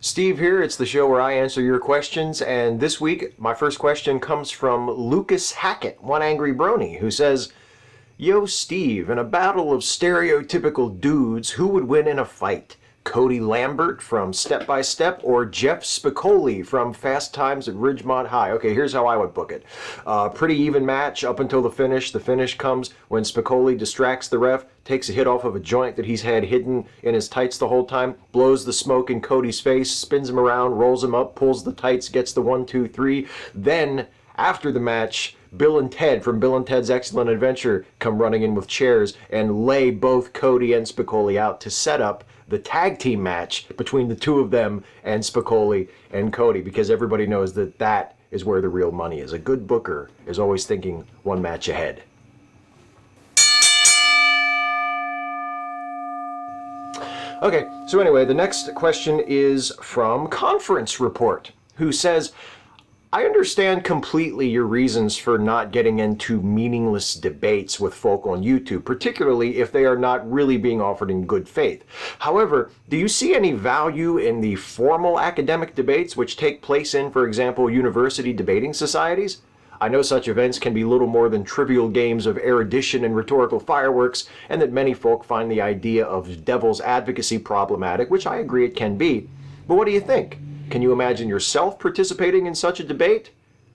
Steve here. It's the show where I answer your questions, and this week my first question comes from Lucas Hackett, one angry brony, who says, "Yo Steve, in a battle of stereotypical dudes, who would win in a fight? Cody Lambert from Step by Step or Jeff Spicoli from Fast Times at Ridgemont High?" Okay, here's how I would book it. Pretty even match up until the finish. The finish comes when Spicoli distracts the ref, takes a hit off of a joint that he's had hidden in his tights the whole time, blows the smoke in Cody's face, spins him around, rolls him up, pulls the tights, gets the 1, 2, 3. Then, after the match, Bill and Ted from Bill and Ted's Excellent Adventure come running in with chairs and lay both Cody and Spicoli out to set up the tag team match between the two of them and Spicoli and Cody, because everybody knows that that is where the real money is. A good booker is always thinking one match ahead. Okay, so anyway, the next question is from Conference Report, who says, "I understand completely your reasons for not getting into meaningless debates with folk on YouTube, particularly if they are not really being offered in good faith. However, do you see any value in the formal academic debates which take place in, for example, university debating societies? I know such events can be little more than trivial games of erudition and rhetorical fireworks, and that many folk find the idea of devil's advocacy problematic, which I agree it can be. But what do you think? Can you imagine yourself participating in such a debate?"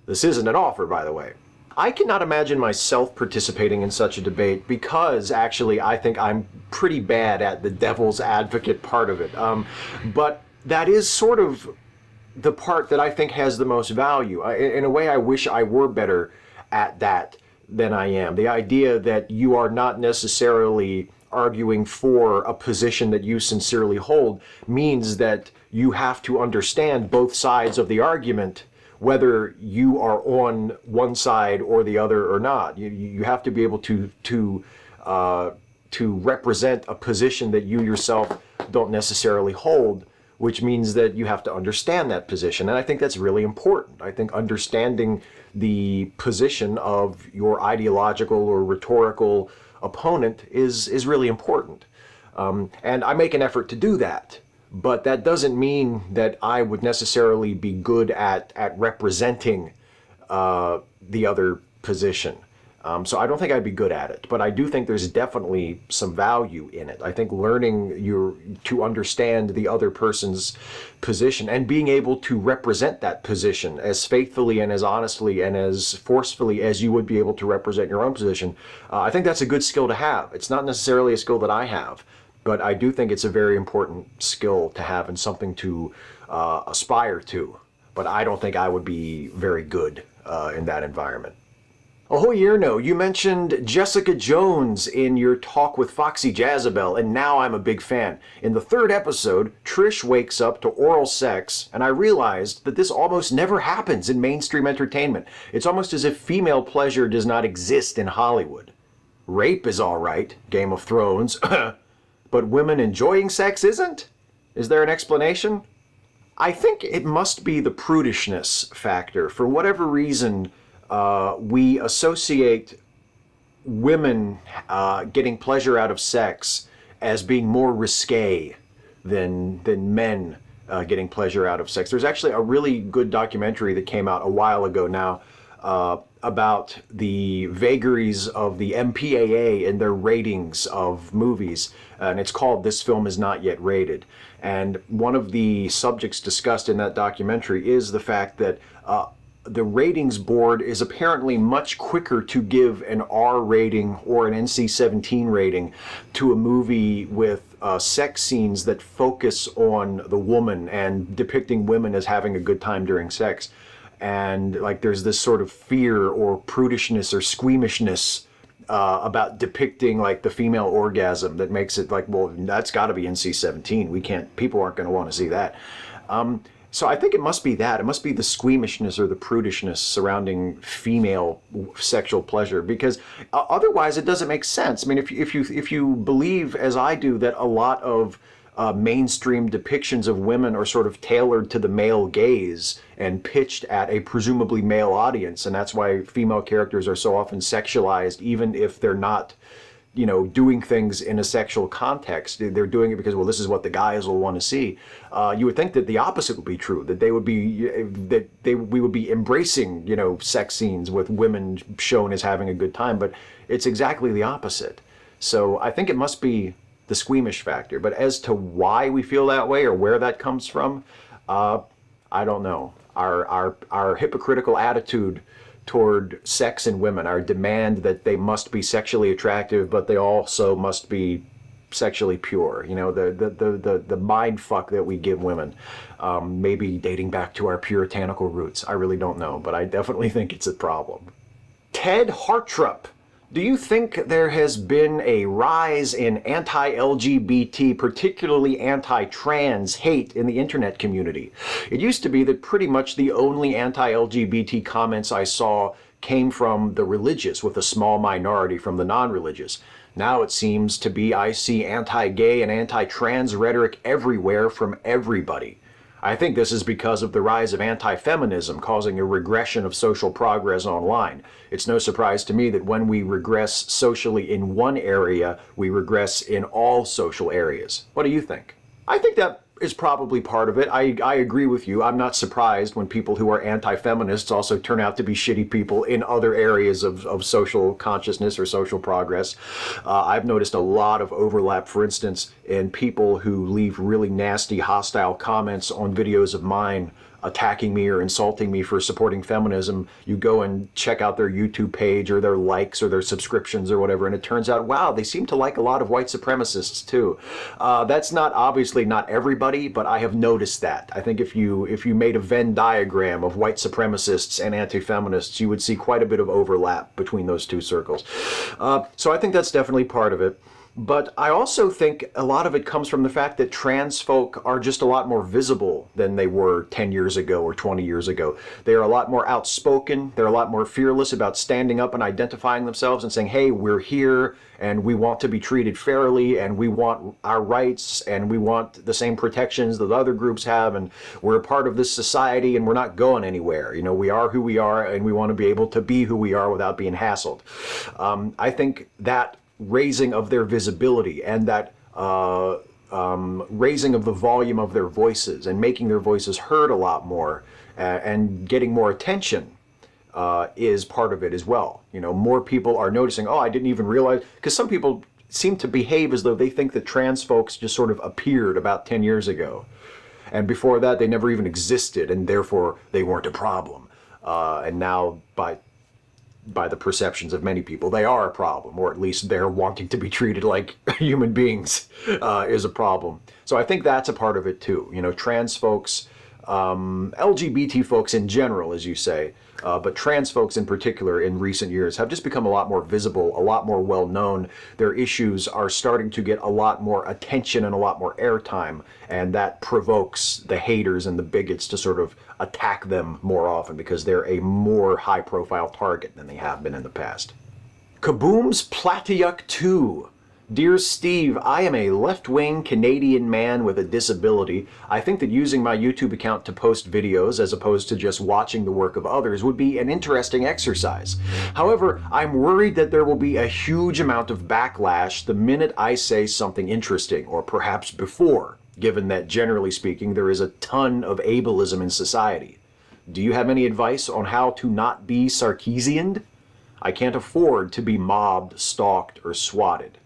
This isn't an offer, by the way. I cannot imagine myself participating in such a debate because actually I think I'm pretty bad at the devil's advocate part of it. But that is sort of the part that I think has the most value. In a way, I wish I were better at that than I am. The idea that you are not necessarily arguing for a position that you sincerely hold means that you have to understand both sides of the argument, whether you are on one side or the other or not. You have to be able to represent a position that you yourself don't necessarily hold, which means that you have to understand that position. And I think that's really important. I think understanding the position of your ideological or rhetorical opponent is really important. And I make an effort to do that. But that doesn't mean that I would necessarily be good at representing the other position. So I don't think I'd be good at it, but I do think there's definitely some value in it. I think learning to understand the other person's position and being able to represent that position as faithfully and as honestly and as forcefully as you would be able to represent your own position, I think that's a good skill to have. It's not necessarily a skill that I have, but I do think it's a very important skill to have and something to aspire to. But I don't think I would be very good in that environment. Ahoy Yerno, you mentioned Jessica Jones in your talk with Foxy Jezebel, and now I'm a big fan. In the third episode, Trish wakes up to oral sex, and I realized that this almost never happens in mainstream entertainment. It's almost as if female pleasure does not exist in Hollywood. Rape is all right, Game of Thrones, but women enjoying sex isn't? Is there an explanation? I think it must be the prudishness factor. For whatever reason, we associate women getting pleasure out of sex as being more risque than men getting pleasure out of sex. There's actually a really good documentary that came out a while ago now about the vagaries of the MPAA and their ratings of movies, and it's called "This Film Is Not Yet Rated." And one of the subjects discussed in that documentary is the fact that the ratings board is apparently much quicker to give an R rating or an NC-17 rating to a movie with sex scenes that focus on the woman and depicting women as having a good time during sex. And like there's this sort of fear or prudishness or squeamishness about depicting like the female orgasm that makes it like, well, that's got to be NC-17. People aren't going to want to see that. So I think it must be that. It must be the squeamishness or the prudishness surrounding female sexual pleasure, because otherwise it doesn't make sense. I mean, if you believe, as I do, that a lot of mainstream depictions of women are sort of tailored to the male gaze and pitched at a presumably male audience, and that's why female characters are so often sexualized, even if they're not doing things in a sexual context. They're doing it because, well, this is what the guys will want to see. You would think that the opposite would be true, that we would be embracing, sex scenes with women shown as having a good time, but it's exactly the opposite. So I think it must be the squeamish factor. But as to why we feel that way or where that comes from, I don't know. Our hypocritical attitude toward sex and women, our demand that they must be sexually attractive, but they also must be sexually pure. The mind fuck that we give women, maybe dating back to our puritanical roots. I really don't know, but I definitely think it's a problem. Ted Hartrup. Do you think there has been a rise in anti-LGBT, particularly anti-trans hate in the internet community? It used to be that pretty much the only anti-LGBT comments I saw came from the religious, with a small minority from the non-religious. Now it seems to be I see anti-gay and anti-trans rhetoric everywhere from everybody. I think this is because of the rise of anti-feminism causing a regression of social progress online. It's no surprise to me that when we regress socially in one area, we regress in all social areas. What do you think? I think that is probably part of it. I agree with you. I'm not surprised when people who are anti-feminists also turn out to be shitty people in other areas of social consciousness or social progress. I've noticed a lot of overlap, for instance, in people who leave really nasty, hostile comments on videos of mine attacking me or insulting me for supporting feminism. You go and check out their YouTube page or their likes or their subscriptions or whatever, and it turns out, wow, they seem to like a lot of white supremacists too. That's obviously not everybody, but I have noticed that. I think if you made a Venn diagram of white supremacists and anti-feminists, you would see quite a bit of overlap between those two circles. So I think that's definitely part of it. But I also think a lot of it comes from the fact that trans folk are just a lot more visible than they were 10 years ago or 20 years ago. They are a lot more outspoken. They're a lot more fearless about standing up and identifying themselves and saying, hey, we're here and we want to be treated fairly and we want our rights and we want the same protections that other groups have, and we're a part of this society and we're not going anywhere. We are who we are and we want to be able to be who we are without being hassled. I think that raising of their visibility and that raising of the volume of their voices and making their voices heard a lot more and getting more attention is part of it as well. More people are noticing, oh, I didn't even realize, because some people seem to behave as though they think that trans folks just sort of appeared about 10 years ago. And before that, they never even existed, and therefore they weren't a problem. And now, by the perceptions of many people, they are a problem, or at least they're wanting to be treated like human beings is a problem. So I think that's a part of it too. Trans folks, LGBT folks in general, as you say, but trans folks in particular in recent years have just become a lot more visible, a lot more well-known. Their issues are starting to get a lot more attention and a lot more airtime, and that provokes the haters and the bigots to sort of attack them more often because they're a more high-profile target than they have been in the past. Kaboom's Platyuk 2. Dear Steve, I am a left-wing Canadian man with a disability. I think that using my YouTube account to post videos as opposed to just watching the work of others would be an interesting exercise. However, I'm worried that there will be a huge amount of backlash the minute I say something interesting, or perhaps before, given that generally speaking there is a ton of ableism in society. Do you have any advice on how to not be Sarkeesianed? I can't afford to be mobbed, stalked, or swatted.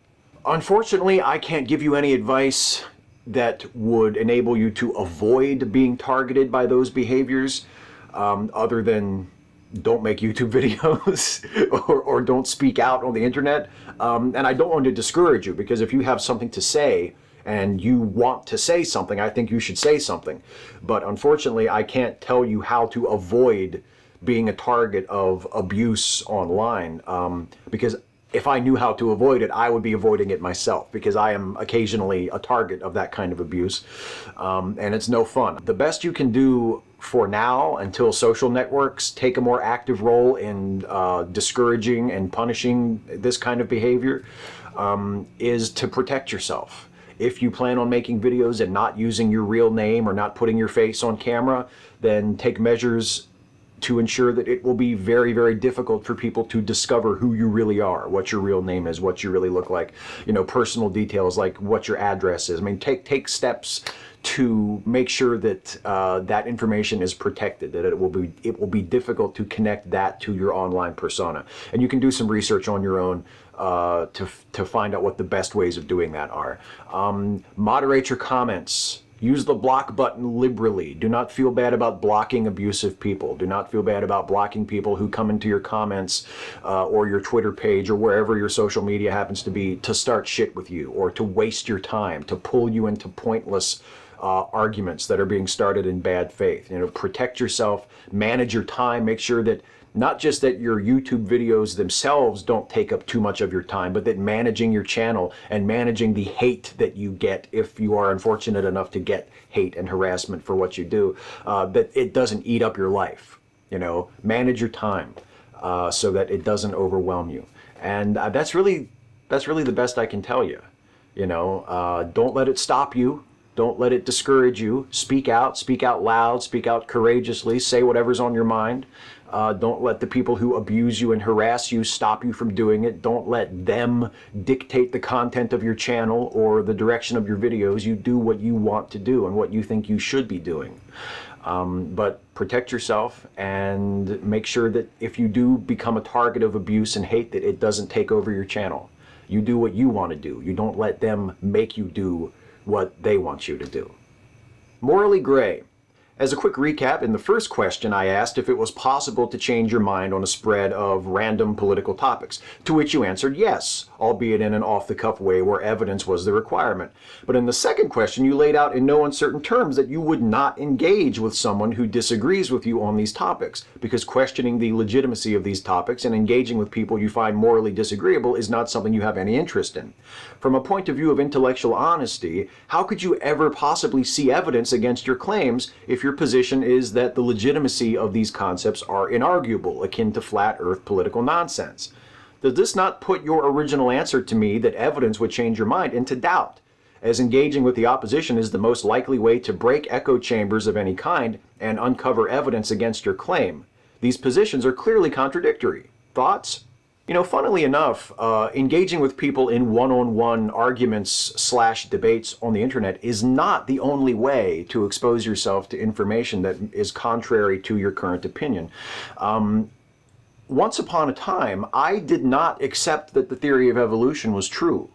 Unfortunately, I can't give you any advice that would enable you to avoid being targeted by those behaviors, other than don't make YouTube videos or don't speak out on the internet. And I don't want to discourage you, because if you have something to say and you want to say something, I think you should say something. But unfortunately, I can't tell you how to avoid being a target of abuse online, because if I knew how to avoid it, I would be avoiding it myself, because I am occasionally a target of that kind of abuse, and it's no fun. The best you can do for now, until social networks take a more active role in discouraging and punishing this kind of behavior, is to protect yourself. If you plan on making videos and not using your real name or not putting your face on camera, then take measures to ensure that it will be very, very difficult for people to discover who you really are, what your real name is, what you really look like, personal details like what your address is. I mean, take steps to make sure that that information is protected, that it will be difficult to connect that to your online persona. And you can do some research on your own to find out what the best ways of doing that are. Moderate your comments. Use the block button liberally. Do not feel bad about blocking abusive people. Do not feel bad about blocking people who come into your comments or your Twitter page or wherever your social media happens to be to start shit with you or to waste your time, to pull you into pointless arguments that are being started in bad faith. Protect yourself, manage your time, make sure that not just that your YouTube videos themselves don't take up too much of your time, but that managing your channel and managing the hate that you get, if you are unfortunate enough to get hate and harassment for what you do, that it doesn't eat up your life. Manage your time so that it doesn't overwhelm you. And that's really the best I can tell you. Don't let it stop you. Don't let it discourage you. Speak out loud, speak out courageously, say whatever's on your mind. Don't let the people who abuse you and harass you stop you from doing it. Don't let them dictate the content of your channel or the direction of your videos. You do what you want to do and what you think you should be doing. But protect yourself and make sure that if you do become a target of abuse and hate, that it doesn't take over your channel. You do what you want to do. You don't let them make you do what they want you to do. Morally gray. As a quick recap, in the first question I asked if it was possible to change your mind on a spread of random political topics, to which you answered yes, albeit in an off-the-cuff way where evidence was the requirement. But in the second question, you laid out in no uncertain terms that you would not engage with someone who disagrees with you on these topics, because questioning the legitimacy of these topics and engaging with people you find morally disagreeable is not something you have any interest in. From a point of view of intellectual honesty, how could you ever possibly see evidence against your claims if your position is that the legitimacy of these concepts are inarguable, akin to flat earth political nonsense? Does this not put your original answer to me that evidence would change your mind into doubt, as engaging with the opposition is the most likely way to break echo chambers of any kind and uncover evidence against your claim? These positions are clearly contradictory. Thoughts? Funnily enough, engaging with people in one-on-one arguments/debates on the internet is not the only way to expose yourself to information that is contrary to your current opinion. Once upon a time, I did not accept that the theory of evolution was true.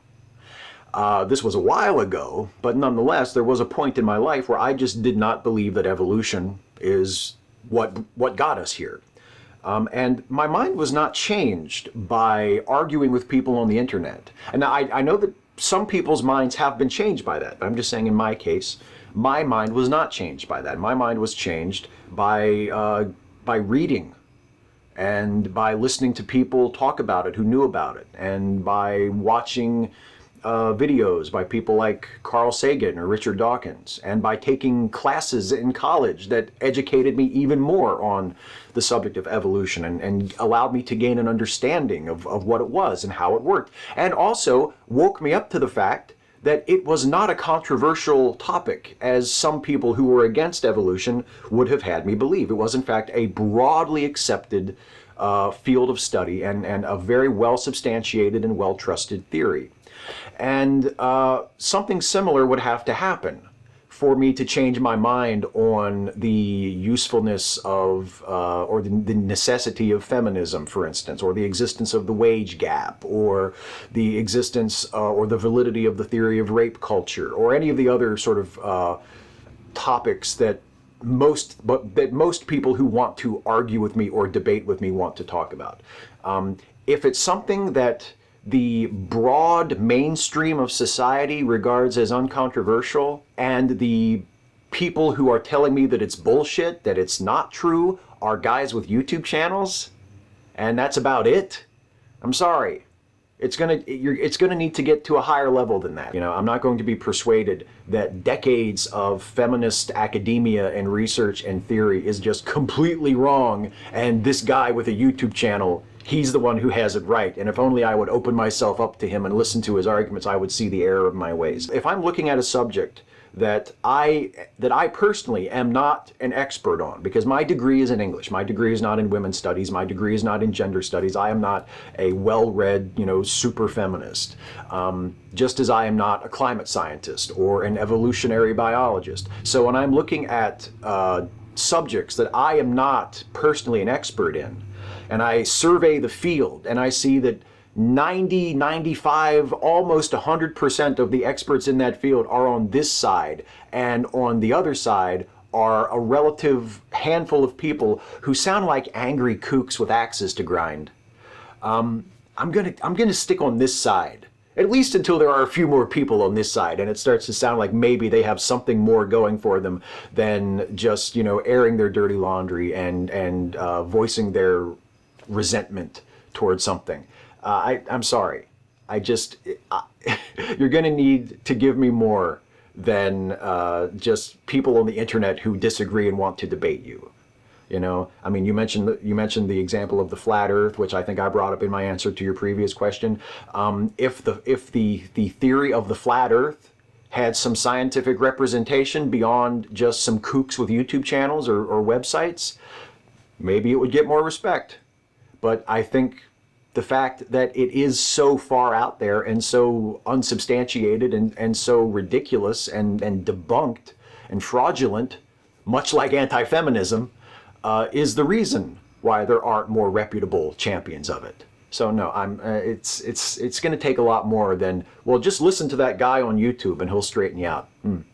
This was a while ago, but nonetheless, there was a point in my life where I just did not believe that evolution is what got us here. And my mind was not changed by arguing with people on the internet. And I know that some people's minds have been changed by that. But I'm just saying in my case, my mind was not changed by that. My mind was changed by reading and by listening to people talk about it who knew about it, and by watching videos by people like Carl Sagan or Richard Dawkins, and by taking classes in college that educated me even more on the subject of evolution and allowed me to gain an understanding of what it was and how it worked, and also woke me up to the fact that it was not a controversial topic, as some people who were against evolution would have had me believe. It was, in fact, a broadly accepted field of study and a very well substantiated and well trusted theory. And something similar would have to happen for me to change my mind on the usefulness of, or the necessity of feminism, for instance, or the existence of the wage gap, or the existence or the validity of the theory of rape culture, or any of the other sort of topics that most people who want to argue with me or debate with me want to talk about. If it's something that the broad mainstream of society regards as uncontroversial, and the people who are telling me that it's bullshit, that it's not true, are guys with YouTube channels, and that's about it, I'm sorry. It's gonna need to get to a higher level than that. I'm not going to be persuaded that decades of feminist academia and research and theory is just completely wrong, and this guy with a YouTube channel, he's the one who has it right. And if only I would open myself up to him and listen to his arguments, I would see the error of my ways. If I'm looking at a subject that I personally am not an expert on, because my degree is in English. My degree is not in women's studies. My degree is not in gender studies. I am not a well-read, super feminist. Just as I am not a climate scientist or an evolutionary biologist. So when I'm looking at subjects that I am not personally an expert in, and I survey the field and I see that 90, 95, almost 100% of the experts in that field are on this side, and on the other side are a relative handful of people who sound like angry kooks with axes to grind. I'm gonna stick on this side, at least until there are a few more people on this side and it starts to sound like maybe they have something more going for them than just, airing their dirty laundry and voicing their resentment towards something. I'm sorry. You're going to need to give me more than just people on the internet who disagree and want to debate you. You mentioned the example of the flat Earth, which I think I brought up in my answer to your previous question. If the theory of the flat Earth had some scientific representation beyond just some kooks with YouTube channels or websites, maybe it would get more respect. But I think the fact that it is so far out there and so unsubstantiated and so ridiculous and debunked and fraudulent, much like anti-feminism, is the reason why there aren't more reputable champions of it. So no, it's going to take a lot more than, well, just listen to that guy on YouTube and he'll straighten you out.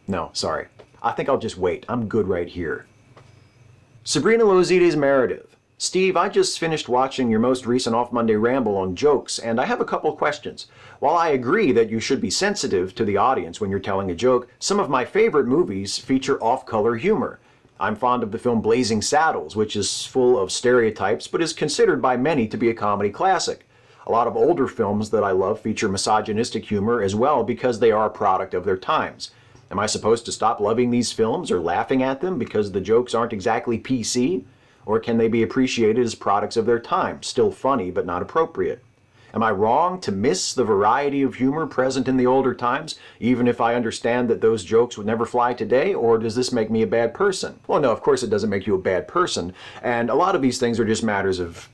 No, sorry. I think I'll just wait. I'm good right here. Sabrina Lozides Meredith. Steve, I just finished watching your most recent Off Monday ramble on jokes, and I have a couple questions. While I agree that you should be sensitive to the audience when you're telling a joke, some of my favorite movies feature off-color humor. I'm fond of the film Blazing Saddles, which is full of stereotypes, but is considered by many to be a comedy classic. A lot of older films that I love feature misogynistic humor as well because they are a product of their times. Am I supposed to stop loving these films or laughing at them because the jokes aren't exactly PC? Or can they be appreciated as products of their time, still funny but not appropriate? Am I wrong to miss the variety of humor present in the older times, even if I understand that those jokes would never fly today, or does this make me a bad person? Well, no, of course it doesn't make you a bad person, and a lot of these things are just matters of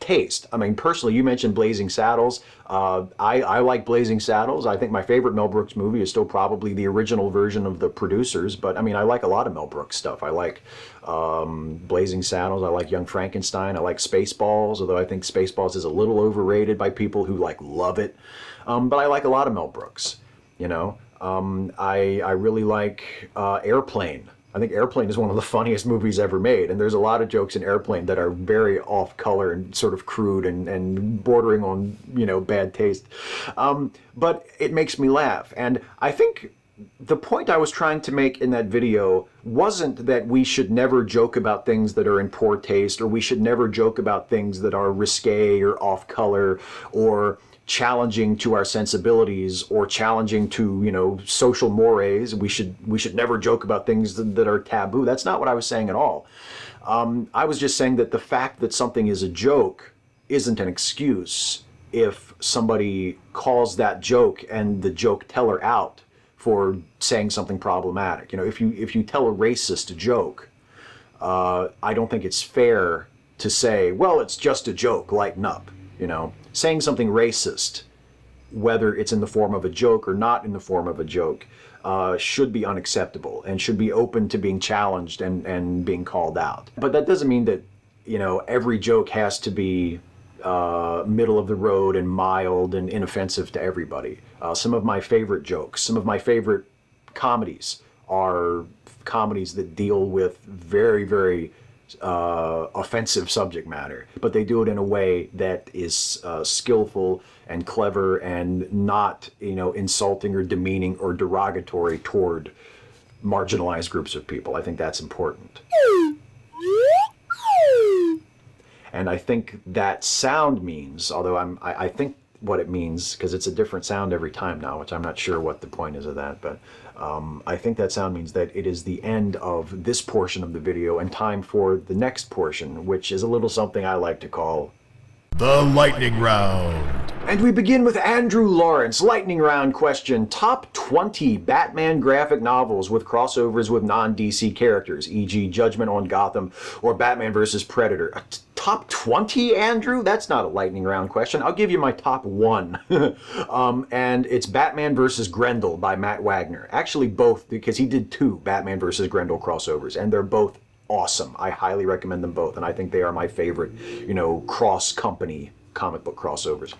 taste. I mean, personally, you mentioned Blazing Saddles. I like Blazing Saddles. I think my favorite Mel Brooks movie is still probably the original version of The Producers, but I mean, I like a lot of Mel Brooks stuff. I like Blazing Saddles. I like Young Frankenstein. I like Spaceballs, although I think Spaceballs is a little overrated by people who love it. But I like a lot of Mel Brooks. I really like Airplane. I think Airplane is one of the funniest movies ever made, and there's a lot of jokes in Airplane that are very off-color and sort of crude and bordering on, bad taste. But it makes me laugh, and I think the point I was trying to make in that video wasn't that we should never joke about things that are in poor taste, or we should never joke about things that are risque or off-color or challenging to our sensibilities or challenging to social mores. We should never joke about things that are taboo. That's not what I was saying at all. I was just saying that the fact that something is a joke isn't an excuse if somebody calls that joke and the joke teller out for saying something problematic. If you tell a racist a joke, I don't think it's fair to say, well, it's just a joke, lighten up. Saying something racist, whether it's in the form of a joke or not in the form of a joke, should be unacceptable and should be open to being challenged and being called out. But that doesn't mean that, every joke has to be middle of the road and mild and inoffensive to everybody. Some of my favorite jokes, some of my favorite comedies are comedies that deal with very, very offensive subject matter, but they do it in a way that is skillful and clever and not, insulting or demeaning or derogatory toward marginalized groups of people. I think that's important. And I think that sound means, although I think what it means, because it's a different sound every time now, which I'm not sure what the point is of that, but I think that sound means that it is the end of this portion of the video and time for the next portion, which is a little something I like to call the lightning round. And we begin with Andrew Lawrence. Lightning round question. Top 20 Batman graphic novels with crossovers with non-DC characters, e.g. Judgment on Gotham or Batman vs. Predator. Top 20, Andrew? That's not a lightning round question. I'll give you my top one. And it's Batman vs. Grendel by Matt Wagner. Actually both, because he did 2 Batman vs. Grendel crossovers, and they're both awesome. I highly recommend them both, and I think they are my favorite, cross-company comic book crossovers.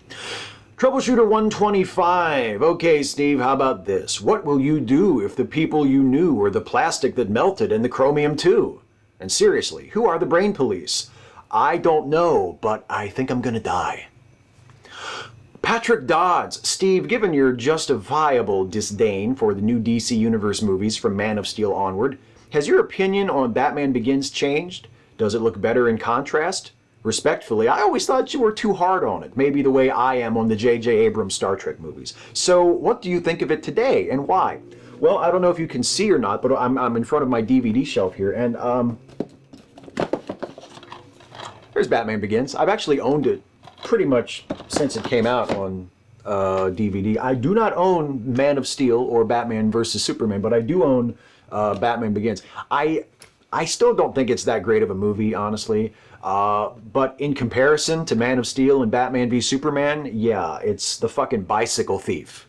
Troubleshooter 125. Okay, Steve, how about this? What will you do if the people you knew were the plastic that melted and the chromium too? And seriously, who are the brain police? I don't know, but I think I'm gonna die. Patrick Dodds. Steve, given your justifiable disdain for the new DC Universe movies from Man of Steel onward, has your opinion on Batman Begins changed? Does it look better in contrast? Respectfully, I always thought you were too hard on it, maybe the way I am on the J.J. Abrams Star Trek movies. So what do you think of it today, and why? Well, I don't know if you can see or not, but I'm in front of my DVD shelf here, and there's Batman Begins. I've actually owned it pretty much since it came out on DVD. I do not own Man of Steel or Batman vs. Superman, but I do own Batman Begins. I still don't think it's that great of a movie, honestly. But in comparison to Man of Steel and Batman v Superman, yeah, it's the fucking bicycle thief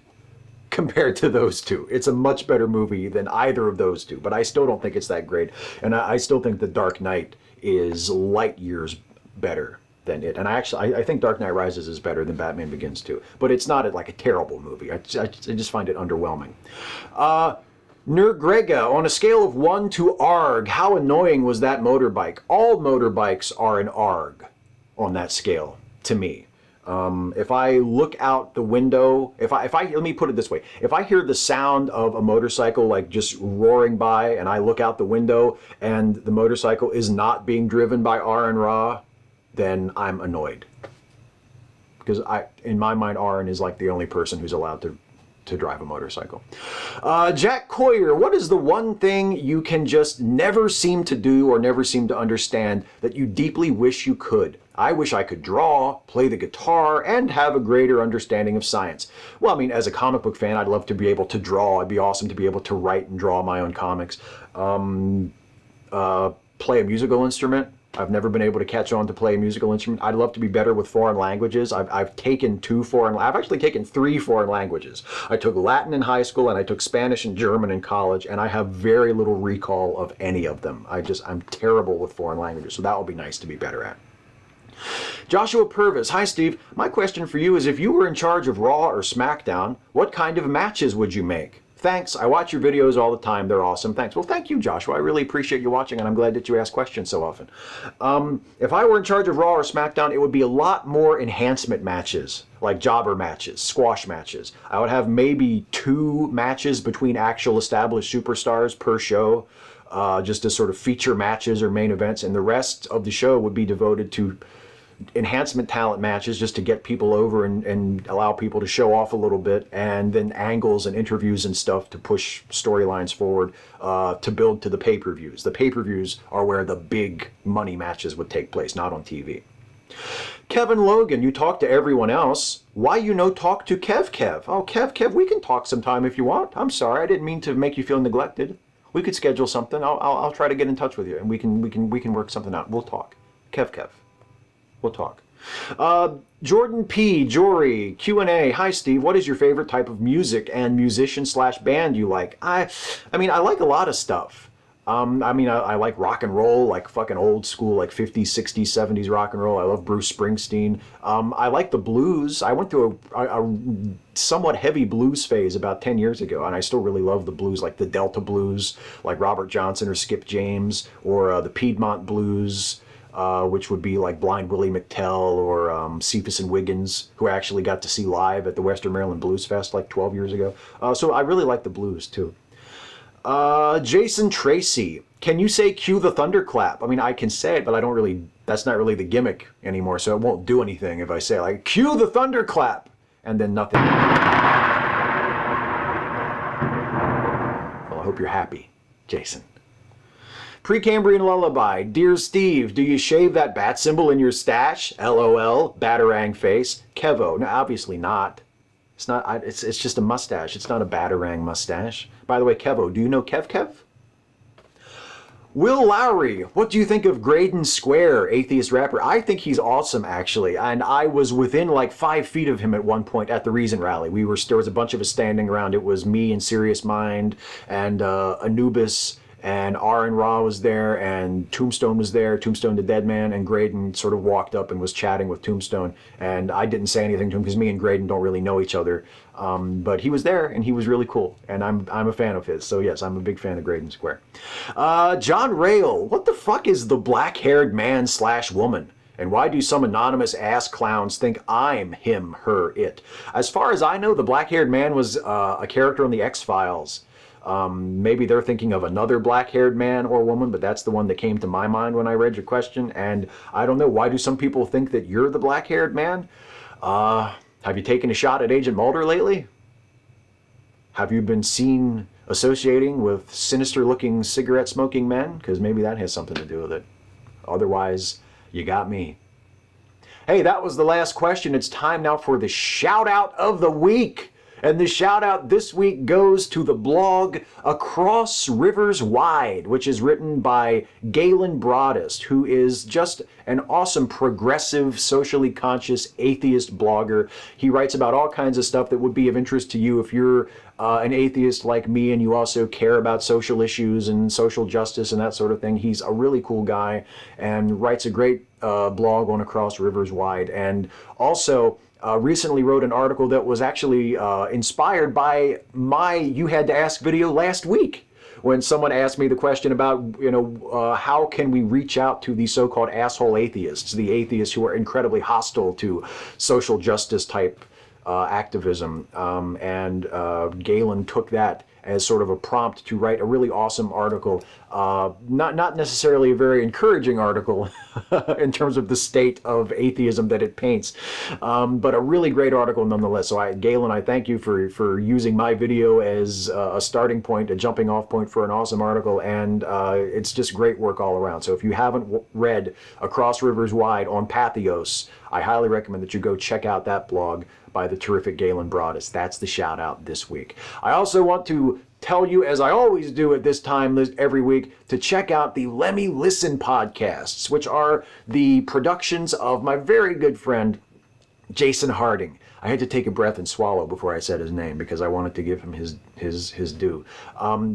compared to those two. It's a much better movie than either of those two, but I still don't think it's that great. And I still think The Dark Knight is light years better than it. And I think Dark Knight Rises is better than Batman Begins too. But it's not like a terrible movie. I just find it underwhelming. Nergrega, on a scale of 1 to ARG, how annoying was that motorbike? All motorbikes are an ARG on that scale, to me. If I look out the window, let me put it this way. If I hear the sound of a motorcycle like just roaring by and I look out the window and the motorcycle is not being driven by Aaron Ra, then I'm annoyed. Because in my mind, Aaron is like the only person who's allowed to drive a motorcycle. Jack Coyer, what is the one thing you can just never seem to do or never seem to understand that you deeply wish you could? I wish I could draw, play the guitar, and have a greater understanding of science. Well, I mean, as a comic book fan, I'd love to be able to draw. It'd be awesome to be able to write and draw my own comics. Play a musical instrument. I've never been able to catch on to play a musical instrument. I'd love to be better with foreign languages. I've taken 2 foreign, I've actually taken 3 foreign languages. I took Latin in high school and I took Spanish and German in college, and I have very little recall of any of them. I'm terrible with foreign languages, so that would be nice to be better at. Joshua Purvis, hi Steve. My question for you is, if you were in charge of Raw or SmackDown, what kind of matches would you make? Thanks. I watch your videos all the time. They're awesome. Thanks. Well, thank you, Joshua. I really appreciate you watching, and I'm glad that you ask questions so often. If I were in charge of Raw or SmackDown, it would be a lot more enhancement matches, like jobber matches, squash matches. I would have maybe 2 matches between actual established superstars per show, just as sort of feature matches or main events, and the rest of the show would be devoted to enhancement talent matches, just to get people over and allow people to show off a little bit, and then angles and interviews and stuff to push storylines forward, to build to the pay-per-views. The pay-per-views are where the big money matches would take place, not on TV. Kevin Logan, you talk to everyone else. Why you no talk to Kev? Oh, Kev, we can talk sometime if you want. I'm sorry, I didn't mean to make you feel neglected. We could schedule something. I'll try to get in touch with you, and we can work something out. We'll talk. Kev. We'll talk. Jordan P. Jory, Q&A. Hi, Steve. What is your favorite type of music and musician/band you like? I mean, I like a lot of stuff. I like rock and roll, like fucking old school, like 50s, 60s, 70s rock and roll. I love Bruce Springsteen. I like the blues. I went through a somewhat heavy blues phase about 10 years ago, and I still really love the blues, like the Delta blues, like Robert Johnson or Skip James, or the Piedmont blues, which would be like Blind Willie McTell or Cephas and Wiggins, who I actually got to see live at the Western Maryland Blues Fest like 12 years ago. So I really like the blues too. Jason Tracy, can you say cue the thunderclap? I mean, I can say it, but I don't really, that's not really the gimmick anymore, so it won't do anything if I say like, cue the thunderclap, and then nothing. Well, I hope you're happy, Jason. Precambrian Lullaby. Dear Steve, do you shave that bat symbol in your stash? LOL. Batarang face. Kevo. No, obviously not. It's not. It's just a mustache. It's not a Batarang mustache. By the way, Kevo, do you know Kev? Will Lowry, what do you think of Graydon Square, atheist rapper? I think he's awesome, actually. And I was within like 5 feet of him at one point at the Reason Rally. There was a bunch of us standing around. It was me and Serious Mind and Anubis, and Aaron Ra was there, and Tombstone was there, Tombstone the Dead Man, and Graydon sort of walked up and was chatting with Tombstone. And I didn't say anything to him because me and Graydon don't really know each other. But he was there, and he was really cool, and I'm a fan of his. So yes, I'm a big fan of Graydon Square. John Rail, what the fuck is the black-haired man / woman? And why do some anonymous ass clowns think I'm him, her, it? As far as I know, the black-haired man was a character on the X-Files. Maybe they're thinking of another black-haired man or woman, but that's the one that came to my mind when I read your question. And I don't know, why do some people think that you're the black-haired man? Have you taken a shot at Agent Mulder lately? Have you been seen associating with sinister-looking cigarette-smoking men? Because maybe that has something to do with it. Otherwise, you got me. Hey, that was the last question. It's time now for the shout-out of the week. And the shout out this week goes to the blog Across Rivers Wide, which is written by Galen Broaddus, who is just an awesome, progressive, socially conscious atheist blogger. He writes about all kinds of stuff that would be of interest to you if you're an atheist like me and you also care about social issues and social justice and that sort of thing. He's a really cool guy and writes a great blog on Across Rivers Wide. And also, recently wrote an article that was actually inspired by my You Had to Ask video last week, when someone asked me the question about, how can we reach out to the so-called asshole atheists, the atheists who are incredibly hostile to social justice type activism. And Galen took that as sort of a prompt to write a really awesome article. Not necessarily a very encouraging article in terms of the state of atheism that it paints, but a really great article nonetheless. So Galen, I thank you for using my video as a starting point, a jumping off point for an awesome article, and it's just great work all around. So if you haven't read Across Rivers Wide on Pathos, I highly recommend that you go check out that blog by the terrific Galen Broaddus. That's the shout out this week. I also want to tell you, as I always do at this time every week, to check out the Lemme Listen podcasts, which are the productions of my very good friend, Jason Harding. I had to take a breath and swallow before I said his name because I wanted to give him his due.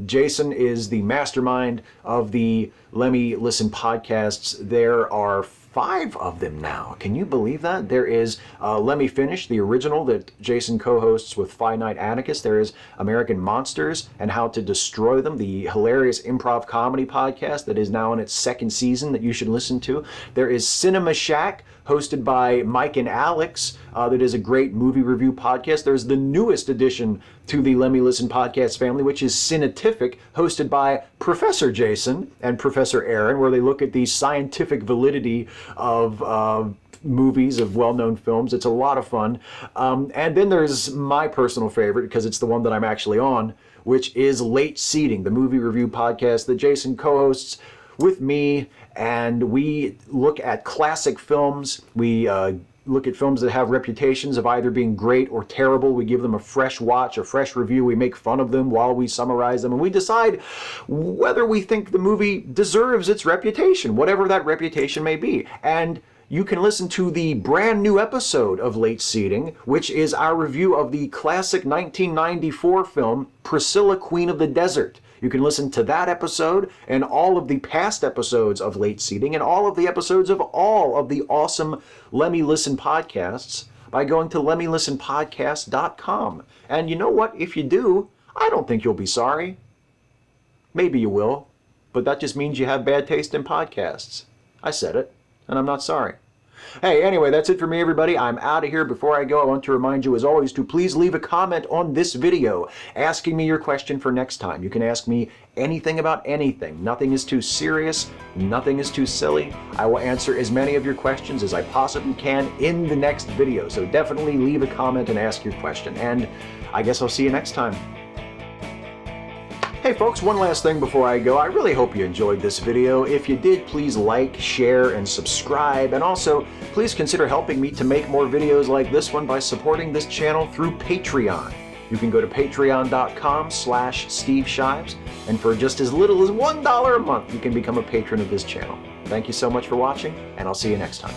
Jason is the mastermind of the Lemme Listen podcasts. There are 5 of them now. Can you believe that? There is Lemme Finish, the original that Jason co-hosts with Finite Atticus. There is American Monsters and How to Destroy Them, the hilarious improv comedy podcast that is now in its 2nd season that you should listen to. There is Cinema Shack, hosted by Mike and Alex, that is a great movie review podcast. There's the newest addition to the Lemme Listen podcast family, which is Cinetific, hosted by Professor Jason and Professor Aaron, where they look at the scientific validity of movies, of well-known films. It's a lot of fun. And then there's my personal favorite, because it's the one that I'm actually on, which is Late Seating, the movie review podcast that Jason co-hosts with me, and we look at classic films. We look at films that have reputations of either being great or terrible. We give them a fresh watch, a fresh review. We make fun of them while we summarize them, and we decide whether we think the movie deserves its reputation, whatever that reputation may be. And you can listen to the brand new episode of Late Seating, which is our review of the classic 1994 film Priscilla, Queen of the Desert. You can listen to that episode and all of the past episodes of Late Seating and all of the episodes of all of the awesome Lemme Listen podcasts by going to LemmeListenPodcast.com. And you know what? If you do, I don't think you'll be sorry. Maybe you will, but that just means you have bad taste in podcasts. I said it, and I'm not sorry. Hey, anyway, that's it for me, everybody. I'm out of here. Before I go, I want to remind you, as always, to please leave a comment on this video asking me your question for next time. You can ask me anything about anything. Nothing is too serious. Nothing is too silly. I will answer as many of your questions as I possibly can in the next video. So definitely leave a comment and ask your question. And I guess I'll see you next time. Hey folks, one last thing before I go. I really hope you enjoyed this video. If you did, please like, share, and subscribe. And also, please consider helping me to make more videos like this one by supporting this channel through Patreon. You can go to patreon.com/Steve Shives, and for just as little as $1 a month, you can become a patron of this channel. Thank you so much for watching, and I'll see you next time.